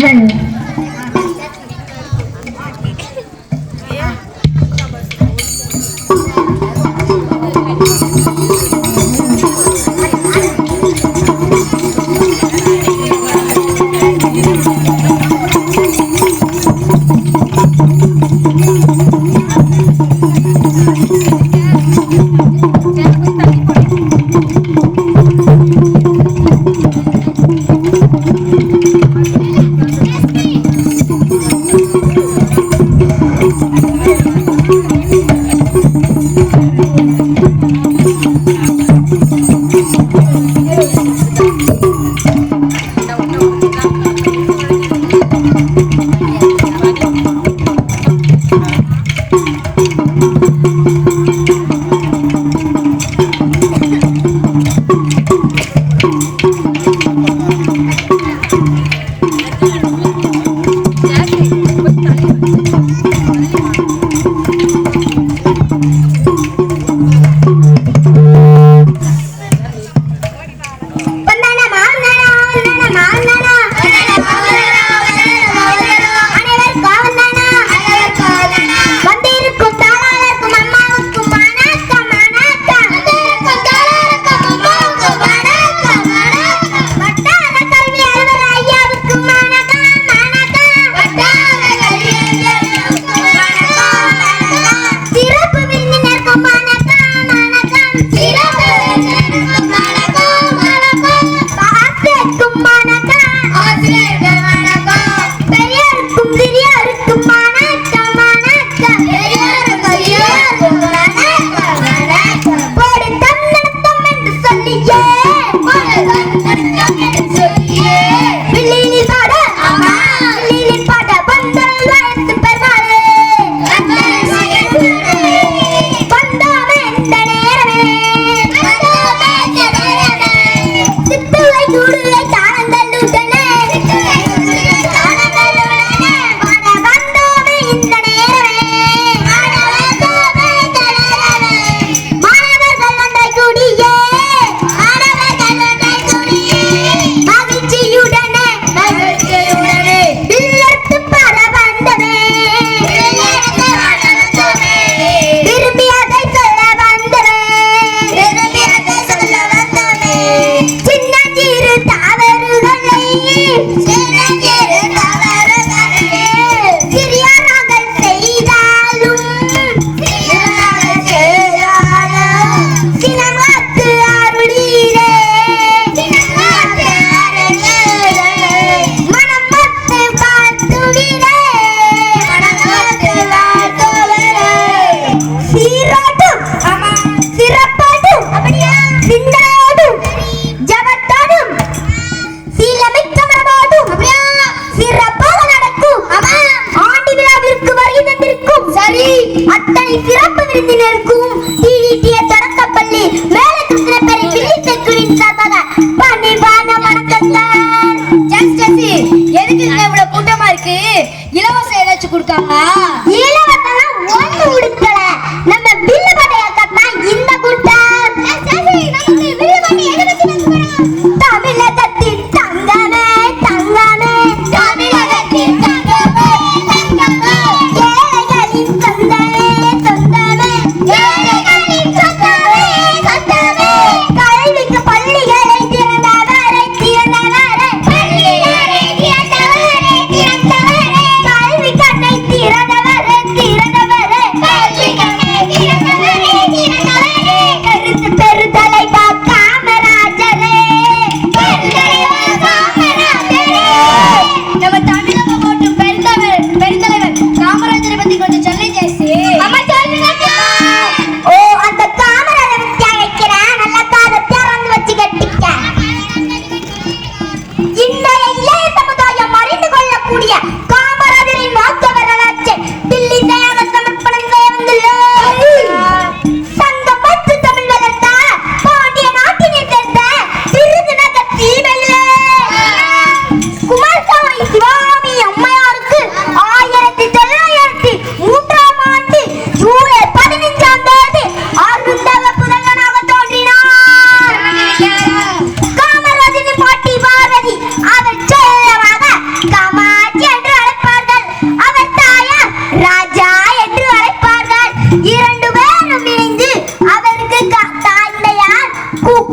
கல்வி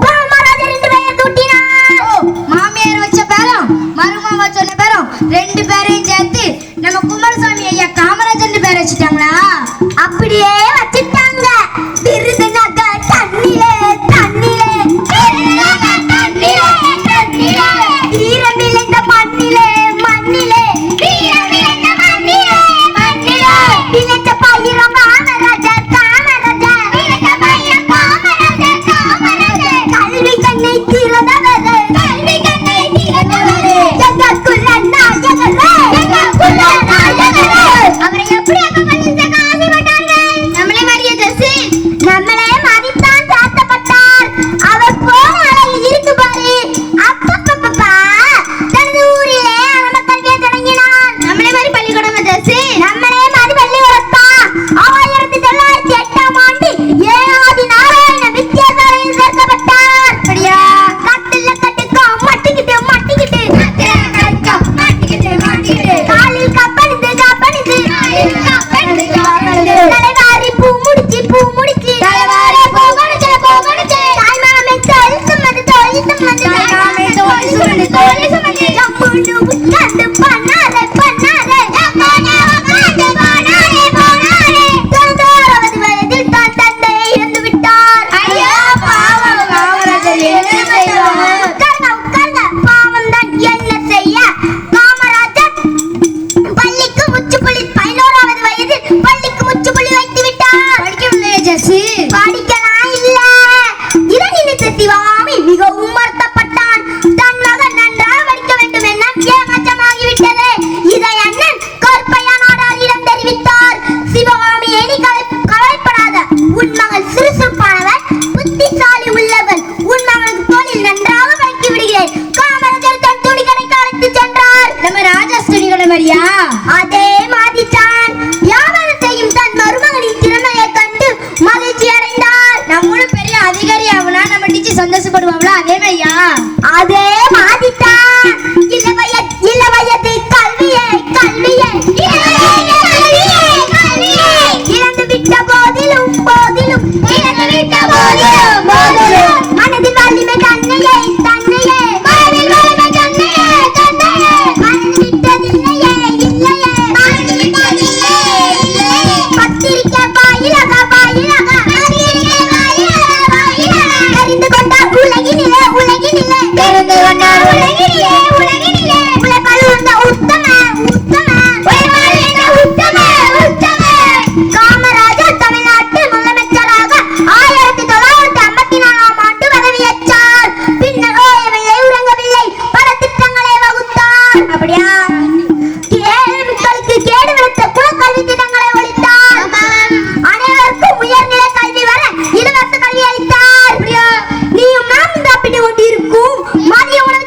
காமராஜர் என்று பெயர் சூட்டினார். மாமியார் வச்ச பேரும் மருமக சொன்ன பேரும் ரெண்டு பேரையும் சேர்த்து நம்ம குமாரசாமி ஐயா காமராஜர் பேர் வச்சுட்டாங்களா? அப்படியே வச்சிட்டாங்க. விருதுநக தண்ணிலே தண்ணிலே வீரம் விளைந்த மண்ணிலே மண்ணிலே விளைந்த பயிரம் காமராஜர் காமராஜர் கல்வி கண்ணை திறந்தவரே எங்களுக்குள்ள நாயகரே அவரை எப்படி அகமதிக்க ஆசைப்பட்டார்கள்? நம்மளே மாதிரியே ஜெசி நம்மளே மாதிரித்தான் சாத்தப்பட்டார். அவர் போன அறையில் இருந்து பாரு அப்பப்பப்பா தனது ஊரிலே மக்கள்வே தொடங்கினார். நம்மளே மாதிரி பள்ளிக்கூடம் ஜெசி நம்மளே மாதிரி பள்ளிக்கூடத்தான் 1908ஆம் ஆண்டு 7வது நாராயண வித்யாசாலையில் சேர்க்கப்பட்டார். அப்படியா? கட்டில கட்டுக்கோ மட்டிக்கிட்டு மட்டிக்கிட்டு காலில் கப்பனிந்து கப்பனிந்து தலைவாரி பூ முடிச்சு தலைவாரி பூ முடிச்சு தாய்மாமே தோல் சுமந்து ஜம்முன்னு உட்கார்ந்து பண்ணாரே தொண்ணூறாவது வயதில் தான் தந்தையை இழந்து விட்டார். ஐயா பாவம் காமராஜர் என்ன செய்வார்? உட்காருங்க பாவம் தான் என்ன செய்ய. காமராஜர் பள்ளிக்கு முற்றுப்புள்ளி 11வது வயதில் பள்ளிக்கு முற்றுப்புள்ளி வைத்து விட்டார். படிக்கவில்லையே ஜெசி? படிக்கலாம் இல்ல. இதை நினைத்த சிவாமி மிகவும் வருத்தப்பட்டான். தன் மகன் நன்றாக படிக்க வேண்டும் என ஏமாற்றமாகிவிட்டது. இதை அண்ணன் கருப்பையா நாடாரிடம் தெரிவித்தார். சிவகாமி ஏனி கவலைப்படாத, உன் மகள் சுறுசுறுப்பானவன், புத்திசாலி உள்ளவன். உன் மகனுக்கு தோளில் நன்றாக பழக்கி விடுகிறேன். காமராஜர் தன் துணி கடைக்கு அழைத்து சென்றார். நம்ம ராஜா ஸ்டுடியோட மாதிரியா? அதே மாதிரிதான் வியாபாரம் செய்யும் தன் மருமகனின் திறமையை கண்டு மகிழ்ச்சி அடைந்தார். நம்மளும் பெரிய அதிகாரி ஆகுனா நம்ம டீச்சர் சந்தோஷப்படுவாங்களா? அதே மாதிரியா? அதே மாதிரிதான் இள வயது கல்வியை இழந்து விட்ட போதிலும் மனதில் வலிமை தன்னையே மறந்து விட்டதில்லையே பத்திரிக்கை வாயிலாக அறிந்து கொண்டார் உலகினிலே உலகழுந்த உத்தம காமராஜர் தமிழ்நாட்டு முதலமைச்சராக 1954ஆம் ஆண்டு பதவியேற்றார். பின்னர் ஓயவில்லை உறங்கவில்லை, பல திட்டங்களை வகுத்தார். அப்படியா? கேள்விகளுக்கு கேடு விடுத்த குலக்கல்வி திட்டங்களை ஒழித்தார். அனைவருக்கும் உயர்நிலை கல்வி வர இலவச கல்வி அளித்தார். நீயும் நானும் சாப்பிட்டு கொண்டிருக்கும் மதிய உணவு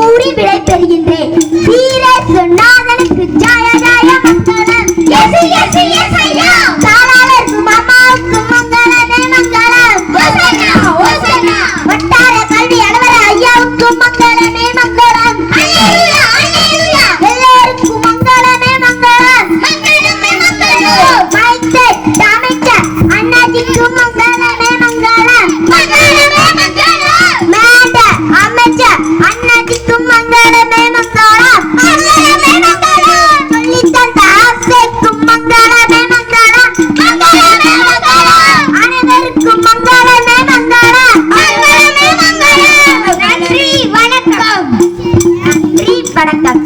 கூறி விடை பெறுகின்றேன். வீர சொன்னாதனுக்கு ஜாய ஜாய மங்களம். எஸ் எஸ் எஸ் ஐயா. தாராளர்க்கும் அம்மாவுக்கும் மங்களமே மங்களம். ஓசனா ஓசனா. வட்டார கல்வி அலுவலர் ஐயாவுக்கும் மங்களமே மங்களம். அல்லேலூயா அல்லேலூயா. எல்லோருக்கும் மங்களமே மங்களம். மங்களமே மங்களம். மைக்கேல் அமைச்சர் அண்ணாஜிக்கும் மங்களமே மங்களம். மங்களமே மங்களம். மேட அமைச்சர் அண்ணாஜிக்கும் மங்களமே மங்களம். மங்களமே மங்களம். சொல்லித்தந்த ஆசைக்கும் மங்களமே மங்களம். மங்களமே மங்களம். அனைவருக்கும் மங்களமே மங்களம். மங்களமே மங்களம். நன்றி வணக்கம். நன்றி வணக்கம்.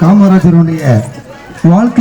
காமராஜருடைய வாழ்க்கை